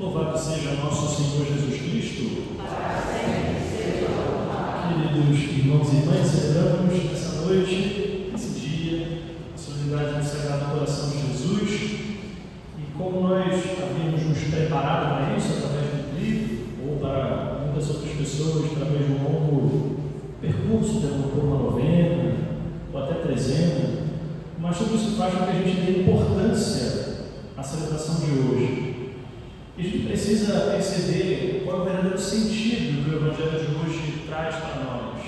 Louvado seja nosso Senhor Jesus Cristo. Queridos irmãos e irmãs, celebramos essa noite, esse dia, a solenidade do Sagrado Coração de Jesus. E como nós havíamos nos preparado para isso, através do livro, ou para muitas outras pessoas, através de um longo percurso, por uma novena, ou até trezena, mas tudo isso faz com que a gente dê importância à celebração de hoje. E a gente precisa perceber qual é o verdadeiro sentido que o Evangelho de hoje traz para nós.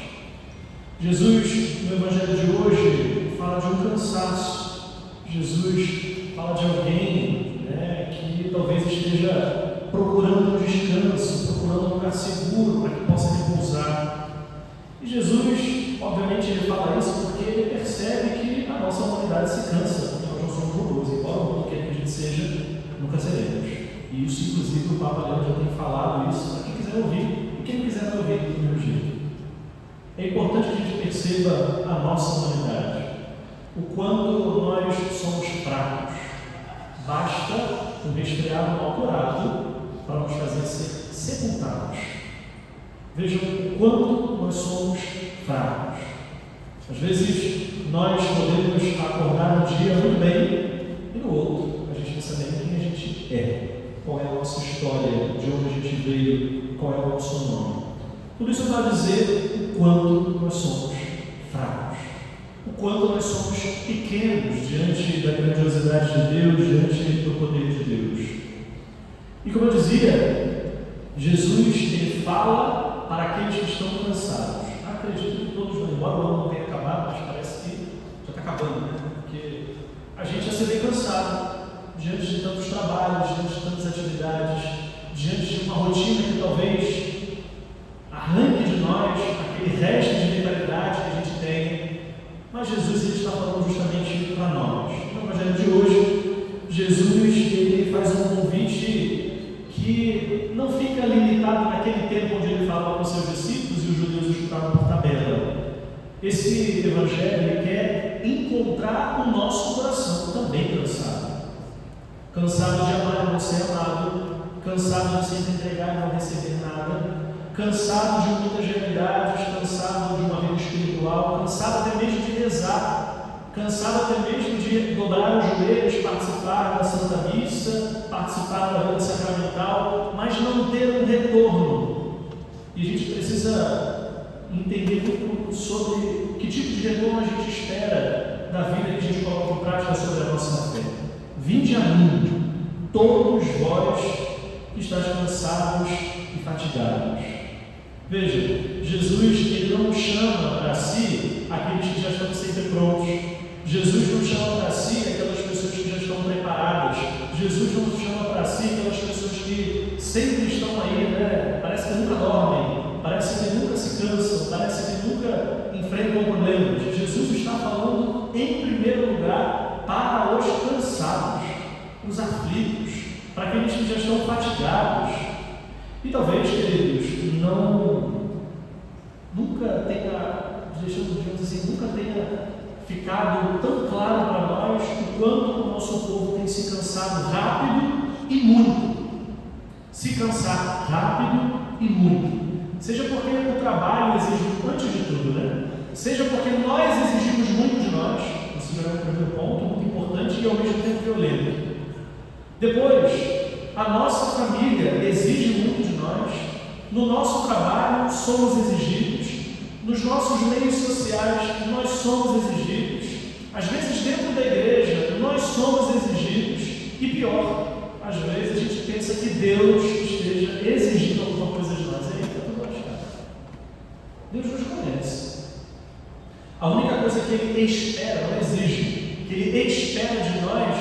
Jesus, no Evangelho de hoje, fala de um cansaço. Jesus fala de alguém que talvez esteja procurando um descanso, procurando um lugar seguro para que possa repousar. E Jesus, obviamente, ele fala isso porque ele percebe que a nossa humanidade se cansa, porque nós não somos robôs, embora o mundo quer que a gente seja, nunca seremos. E isso, inclusive, o Papa Leão já tem falado isso para quem quiser ouvir, e quem não quiser ouvir do meu jeito. É importante que a gente perceba a nossa humanidade, o quanto nós somos fracos. Basta um resfriado mal curado para nos fazer ser sepultados. Vejam o quanto nós somos fracos. Às vezes, nós podemos acordar um dia muito bem e no outro a gente não sabe nem quem a gente é. Qual é a nossa história, de onde a gente veio, qual é o nosso nome. Tudo isso vai dizer o quanto nós somos fracos, o quanto nós somos pequenos diante da grandiosidade de Deus, diante do poder de Deus. E como eu dizia, Jesus ele fala para aqueles que estão cansados. Acredito que todos vão embora, o ano não tenha acabado, mas parece que já está acabando, né? Porque a gente já se vê cansado diante de tantos trabalhos, diante de tantas atividades, diante de uma rotina que talvez arranque de nós aquele resto de vitalidade que a gente tem. Mas Jesus ele está falando justamente para nós. No Evangelho de hoje, Jesus ele faz um convite que não fica limitado naquele tempo onde ele falava com seus discípulos e os judeus escutavam por tabela. Esse Evangelho ele quer encontrar o nosso coração também cansado. Cansado de amar e não ser amado, cansado de se entregar e não receber nada, cansado de muitas realidades, cansado de uma vida espiritual, cansado até mesmo de rezar, cansado até mesmo de dobrar os joelhos, participar da Santa Missa, participar da vida sacramental, mas não ter um retorno. E a gente precisa entender muito sobre que tipo de retorno a gente espera da vida que a gente coloca em prática sobre a nossa fé. Vinde a mim, todos vós que estáis cansados e fatigados. Veja, Jesus ele não chama para si aqueles que já estão sempre prontos. Jesus não chama para si aquelas pessoas que já estão preparadas. Jesus não chama para si aquelas pessoas que sempre estão aí, parece que nunca dormem, parece que nunca se cansam, parece que nunca enfrentam problemas. Jesus está falando em primeiro lugar para os cansados, os aflitos, para aqueles que já estão fatigados. E talvez, queridos, nunca tenha ficado tão claro para nós o quanto o nosso povo tem se cansado rápido e muito. Se cansar rápido e muito. Seja porque o trabalho exige, antes de tudo, seja porque nós exigimos muito de nós. Isso já é um primeiro ponto, muito importante e ao mesmo tempo violento. Depois, a nossa família exige muito de nós, no nosso trabalho somos exigidos, nos nossos meios sociais nós somos exigidos, às vezes dentro da igreja nós somos exigidos, e pior, às vezes a gente pensa que Deus esteja exigindo alguma coisa de nós. Aí está tudo lascado. Deus nos conhece. A única coisa que Ele espera, não exige, que Ele espera de nós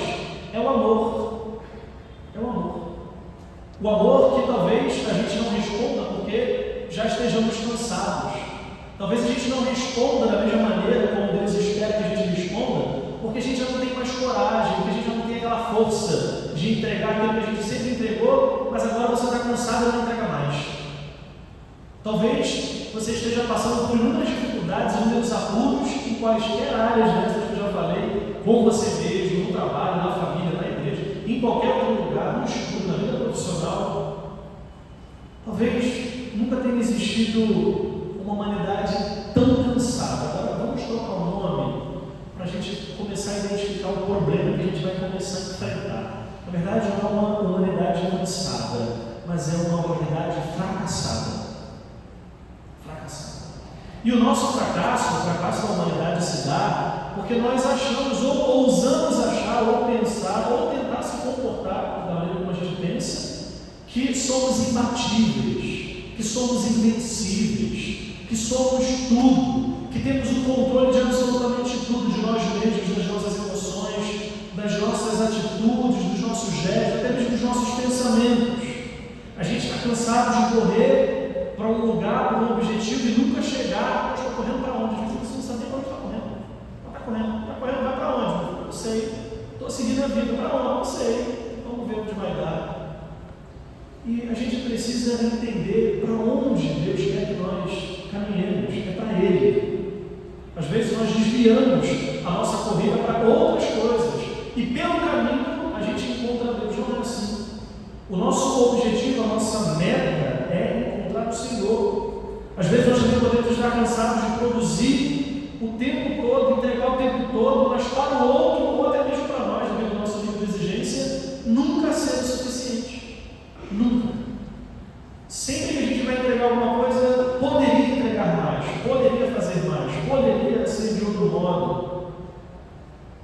é o amor. É o amor. O amor que talvez a gente não responda porque já estejamos cansados. Talvez a gente não responda da mesma maneira como Deus espera que a gente responda, porque a gente já não tem mais coragem, porque a gente já não tem aquela força de entregar aquilo que a gente sempre entregou, mas agora você está cansado e não entrega mais. Talvez você esteja passando por inúmeras dificuldades, inúmeros apuros em quaisquer áreas dessas que eu já falei, com você mesmo, no trabalho, na família, na igreja, em qualquer outro lugar, no estudo, na vida profissional. devocional, talvez nunca tenha existido uma humanidade tão cansada. Agora vamos trocar o nome para a gente começar a identificar o problema que a gente vai começar a enfrentar. Na verdade, não é uma humanidade cansada, mas é uma humanidade fracassada. E o nosso fracasso, o fracasso da humanidade se dá porque nós achamos, ou ousamos achar, ou pensar, ou tentar se comportar da maneira como a gente pensa, que somos imbatíveis, que somos invencíveis, que somos tudo, que temos o controle de absolutamente tudo, de nós mesmos, das nossas emoções, das nossas atitudes, dos nossos gestos, até mesmo dos nossos pensamentos. A gente está cansado de correr para um lugar, para um objetivo e nunca chegar. Estou correndo para onde? A gente não sabe nem para onde está correndo. Está correndo, vai para onde? Não sei. Estou seguindo a vida, para onde? Não sei. Vamos ver onde vai dar. E a gente precisa entender para onde Deus quer que nós caminhemos. É para Ele. Às vezes nós desviamos a nossa corrida para outras coisas e pelo caminho a gente encontra Deus. Não é assim. O nosso objetivo, a nossa meta é encontrar o Senhor. Às vezes nós também podemos estar cansados de produzir o tempo todo, entregar o tempo todo, mas para o outro, ou até mesmo para nós, devido ao nosso nível de exigência, nunca ser o suficiente. Nunca. Sempre que a gente vai entregar alguma coisa, poderia entregar mais, poderia fazer mais, poderia ser de outro modo.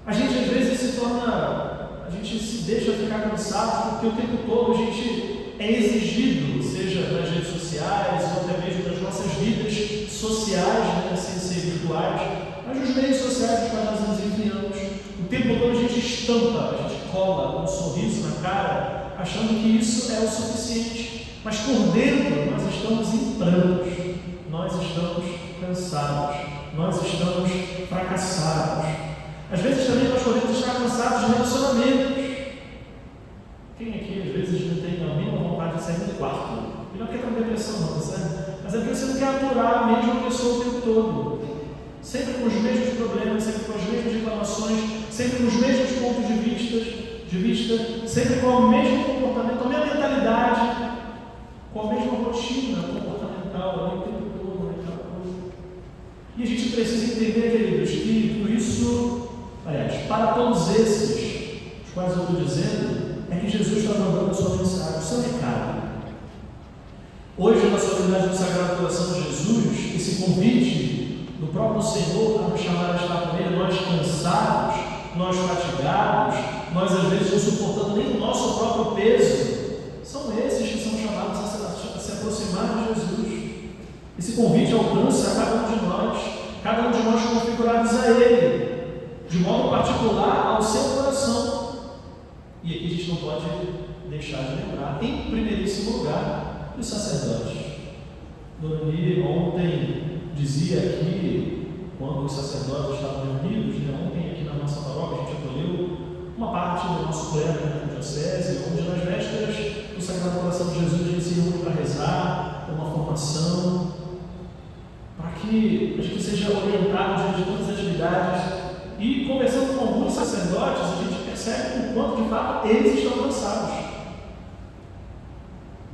A gente às vezes a gente se deixa ficar cansado porque o tempo todo a gente é exigido, seja nas redes sociais ou até mesmo nas nossas vidas sociais, né, sem ser virtuais, mas nos meios sociais nos quais nós nos enfiamos. O tempo todo a gente estampa, a gente cola um sorriso na cara, achando que isso é o suficiente. Mas por dentro nós estamos em prantos, nós estamos cansados, nós estamos fracassados. Às vezes também nós podemos estar cansados de relacionamentos. Quem aqui às vezes não tem a mínima vontade de sair do quarto? E não é porque está com depressão não, tá certo? Mas é porque você não quer aturar a mesma pessoa o tempo todo. Sempre com os mesmos problemas, sempre com as mesmas reclamações, sempre com os mesmos pontos de vista, sempre com o mesmo comportamento, com a mesma mentalidade, com a mesma rotina comportamental, o tempo todo, naquela coisa. E a gente precisa entender, queridos, que tudo isso, aliás, para todos esses, os quais eu estou dizendo, é que Jesus está mandando a sua mensagem, o seu recado. Hoje, na solenidade do Sagrado Coração de Jesus, esse convite do próprio Senhor para nos chamar a estar com Ele, nós cansados, nós fatigados, nós às vezes não suportando nem o nosso próprio peso, são esses que são chamados a se aproximar de Jesus. Esse convite alcança cada um de nós configurados a Ele, de modo particular ao seu coração. E aqui a gente não pode deixar de lembrar, em primeiríssimo lugar, os sacerdotes. Dona Miri ontem dizia aqui, quando os sacerdotes estavam reunidos, ontem aqui na nossa paróquia, a gente acolheu uma parte do nosso clero da diocese, onde nas vésperas do Sagrado Coração de Jesus a gente se reúne para rezar, para uma formação, para que a gente seja orientado diante de todas as atividades. E conversando com alguns sacerdotes, a gente percebe o quanto de fato eles estão cansados.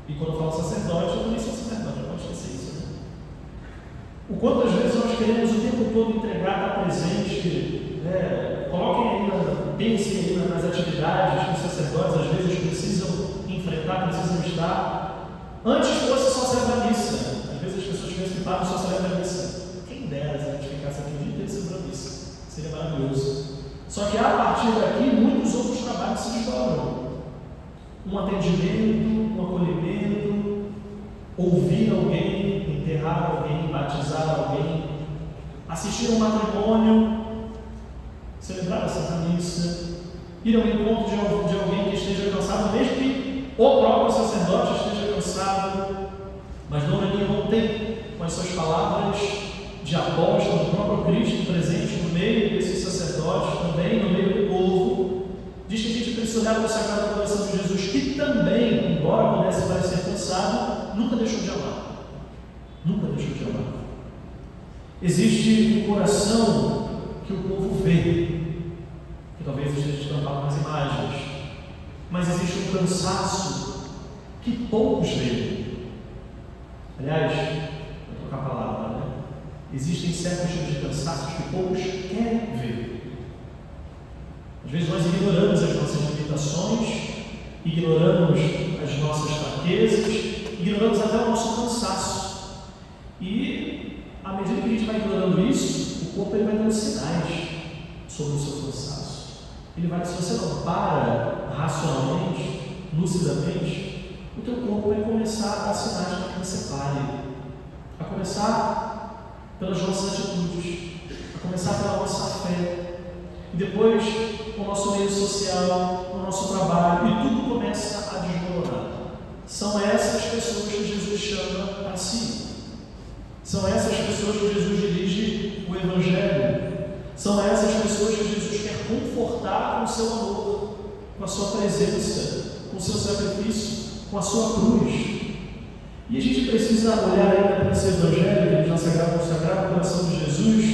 E quando eu falo sacerdote, eu também sou sacerdote, não pode esquecer isso, né? O quanto às vezes nós queremos o tempo todo entregar, estar presente, pensem aí nas atividades que os sacerdotes às vezes precisam enfrentar, precisam estar. Antes fosse só celebrar missa. Às vezes as pessoas pensam que padre só celebra missa. Quem dera se a gente ficasse aqui o dia inteiro celebrando missa. Seria maravilhoso. Só que a partir daqui, muitos outros trabalhos se desdobram. Um atendimento, um acolhimento, ouvir alguém, enterrar alguém, batizar alguém, assistir a um matrimônio, celebrar a Santa Missa, ir ao encontro de alguém que esteja cansado, mesmo que o próprio sacerdote esteja cansado. Mas Dona Aninha ontem, com as suas palavras de apóstolo, do próprio Cristo presente no meio desses sacerdotes, também no meio do povo, diz que a gente precisa olhar para o Sagrado Coração de Jesus, que também, embora pudesse parecer cansado, nunca deixou de amar. Nunca deixou de amar. Existe um coração que o povo vê, que talvez esteja estampado nas imagens, mas existe um cansaço que poucos veem. Aliás, vou trocar a palavra, né? Existem certos tipos de cansaços que poucos querem ver. Às vezes nós ignoramos as nossas limitações, ignoramos as nossas fraquezas, ignoramos até o nosso cansaço. E, à medida que a gente vai ignorando isso, o corpo ele vai dando sinais sobre o seu cansaço. Ele vai, se você não para racionalmente, lucidamente, o teu corpo vai começar a dar sinais para que você pare. A começar pelas nossas atitudes, a começar pela nossa fé, e depois o nosso meio social, o nosso trabalho, e tudo começa a desmoronar. São essas pessoas que Jesus chama para si. São essas pessoas que Jesus dirige o Evangelho. São essas pessoas que Jesus quer confortar com o seu amor, com a sua presença, com o seu sacrifício, com a sua cruz. E a gente precisa olhar ainda para esse Evangelho, que nos sagrado coração de Jesus,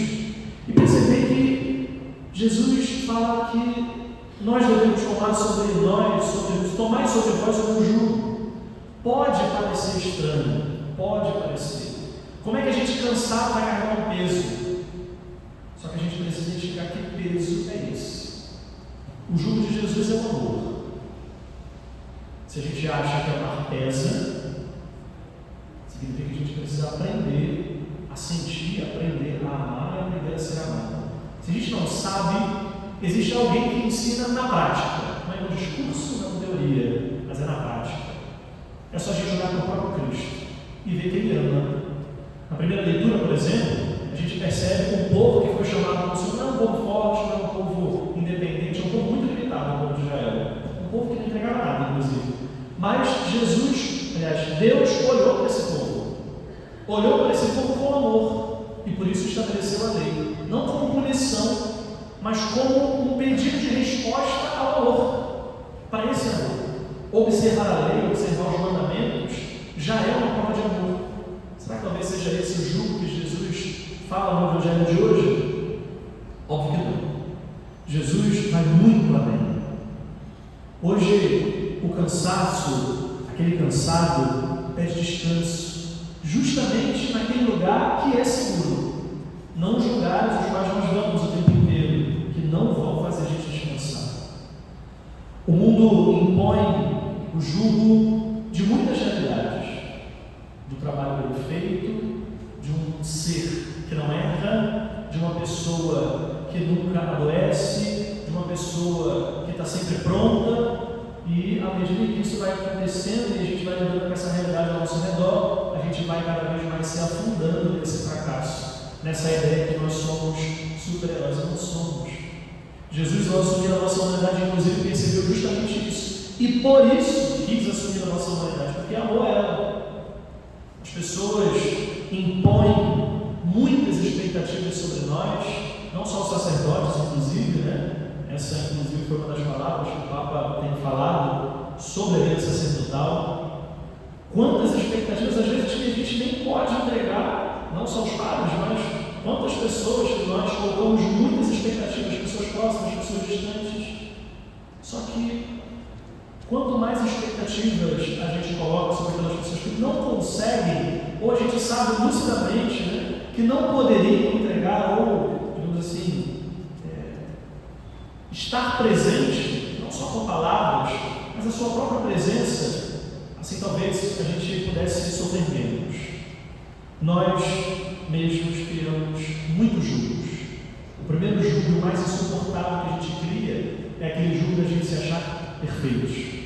e perceber que Jesus fala que nós devemos tomar sobre vós o jugo. Pode parecer estranho, pode parecer. Como é que a gente cansado vai carregar um peso? Só que a gente precisa identificar que peso é esse. O jugo de Jesus é o amor. Se a gente acha que amar pesa, significa que a gente precisa aprender a sentir, aprender a amar e aprender a ser amado. Se a gente não sabe, existe alguém que ensina na prática. Não é no discurso, não é na teoria, mas é na prática. É só a gente olhar para o próprio Cristo e ver que Ele ama. Na primeira leitura, por exemplo, a gente percebe que o povo que foi chamado como não é um povo forte, não é um povo independente, é um povo muito limitado, o povo de Israel. Um povo que não entregava nada, inclusive. Mas Deus olhou para esse povo. Olhou para esse povo com amor. E por isso estabeleceu a lei. Não como punição, mas como um pedido de resposta ao amor. Para esse amor. Observar a lei, observar os mandamentos, já é uma forma de amor. Será que talvez seja esse o jugo que Jesus fala no Evangelho de hoje? Óbvio que não. Jesus vai muito além. Hoje, o cansaço, aquele cansado, pede descanso, justamente naquele lugar que é seguro. Não os lugares aos quais nós vamos o tempo inteiro, que não vão fazer a gente descansar. O mundo impõe o jugo de muitas realidades. Do trabalho perfeito, de um ser que não erra, de uma pessoa que nunca adoece, de uma pessoa que está sempre pronta, e à medida que isso vai acontecendo e a gente vai lidando com essa realidade ao nosso redor, a gente vai cada vez mais se afundando nesse fracasso, nessa ideia que nós somos super-heróis e não somos. Jesus, ao assumir a nossa humanidade, inclusive percebeu justamente isso, e por isso quis assumir a nossa humanidade, porque amou ela. As pessoas impõem muitas expectativas sobre nós, não só os sacerdotes, inclusive, né? Essa, inclusive, foi uma das palavras que o Papa tem falado sobre a vida sacerdotal. Quantas expectativas, às vezes, que a gente nem pode entregar, não só os padres, mas quantas pessoas que nós colocamos muitas expectativas, pessoas próximas, pessoas distantes. Só que quanto mais expectativas a gente coloca sobre aquelas pessoas que não conseguem, ou a gente sabe lucidamente, né, que não poderiam entregar, ou, digamos assim, estar presente, não só com palavras, mas a sua própria presença, assim talvez a gente pudesse sofrer menos. Nós mesmos criamos muitos jugos. O primeiro jugo mais insuportável que a gente cria é aquele jugo da gente se achar perfeitos.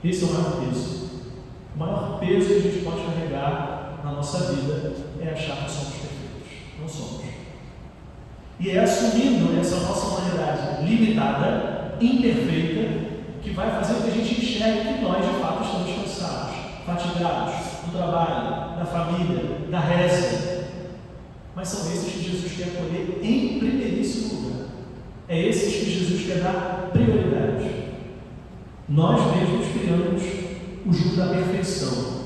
Esse é o maior peso. O maior peso que a gente pode carregar na nossa vida é achar que somos perfeitos. Não somos. E é assumindo essa nossa humanidade limitada, imperfeita, que vai fazer com que a gente enxergue que nós, de fato, estamos cansados, fatigados do trabalho, da família, da reza. Mas são esses que Jesus quer acolher em primeiríssimo lugar. É esses que Jesus quer dar prioridade. Nós mesmos criamos o jugo da perfeição,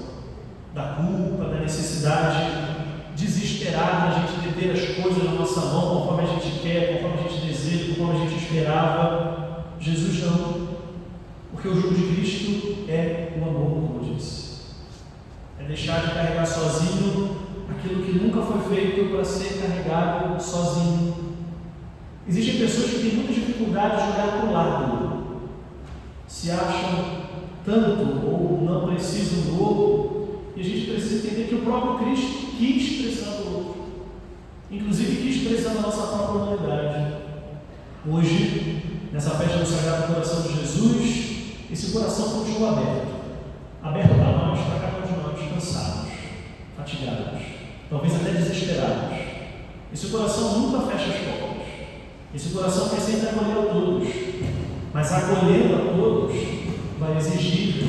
da culpa, da necessidade desesperada de a gente ter as coisas na nossa mão conforme a gente quer, conforme a gente deseja, conforme a gente esperava. Jesus não, porque o jugo de Cristo é o amor, como eu disse. deixar de carregar sozinho aquilo que nunca foi feito para ser carregado sozinho. Existem pessoas que têm muita dificuldade de olhar para o lado, se acham tanto ou não precisam do outro, e a gente precisa entender que o próprio Cristo quis precisar do outro, inclusive quis precisar da nossa própria humanidade. Hoje, nessa festa do Sagrado Coração de Jesus, esse coração continua aberto para nós, para cada um de nós, cansados, fatigados, talvez até desesperados. Esse coração nunca fecha as portas. Esse coração quer sempre acolher a todos, mas acolhendo a todos vai exigir,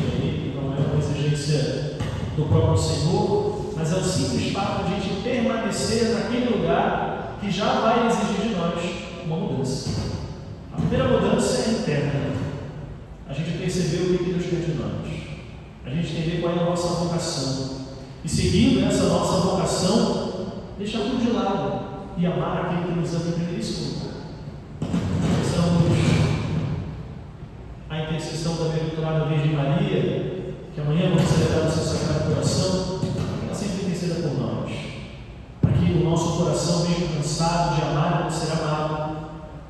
não é uma exigência do próprio Senhor, mas é o simples fato de a gente permanecer naquele lugar que já vai exigir de nós uma mudança. A primeira mudança é interna. A gente perceber o que Deus quer de nós. A gente entender qual é a nossa vocação. E seguindo essa nossa vocação, deixar tudo de lado e amar aquele que nos ama em primeiríssimo lugar. Pensamos a intercessão da bem-aventurada Virgem Maria, que amanhã vamos celebrar o seu Sagrado Coração, ela sempre interceda por nós, para que o nosso coração, mesmo cansado de amar e não ser amado,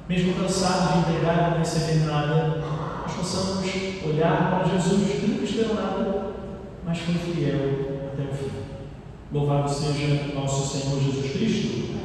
mesmo cansado de entregar e não receber nada, nós possamos olhar para Jesus, que nunca esperou nada, mas foi fiel até o fim. Louvado seja nosso Senhor Jesus Cristo.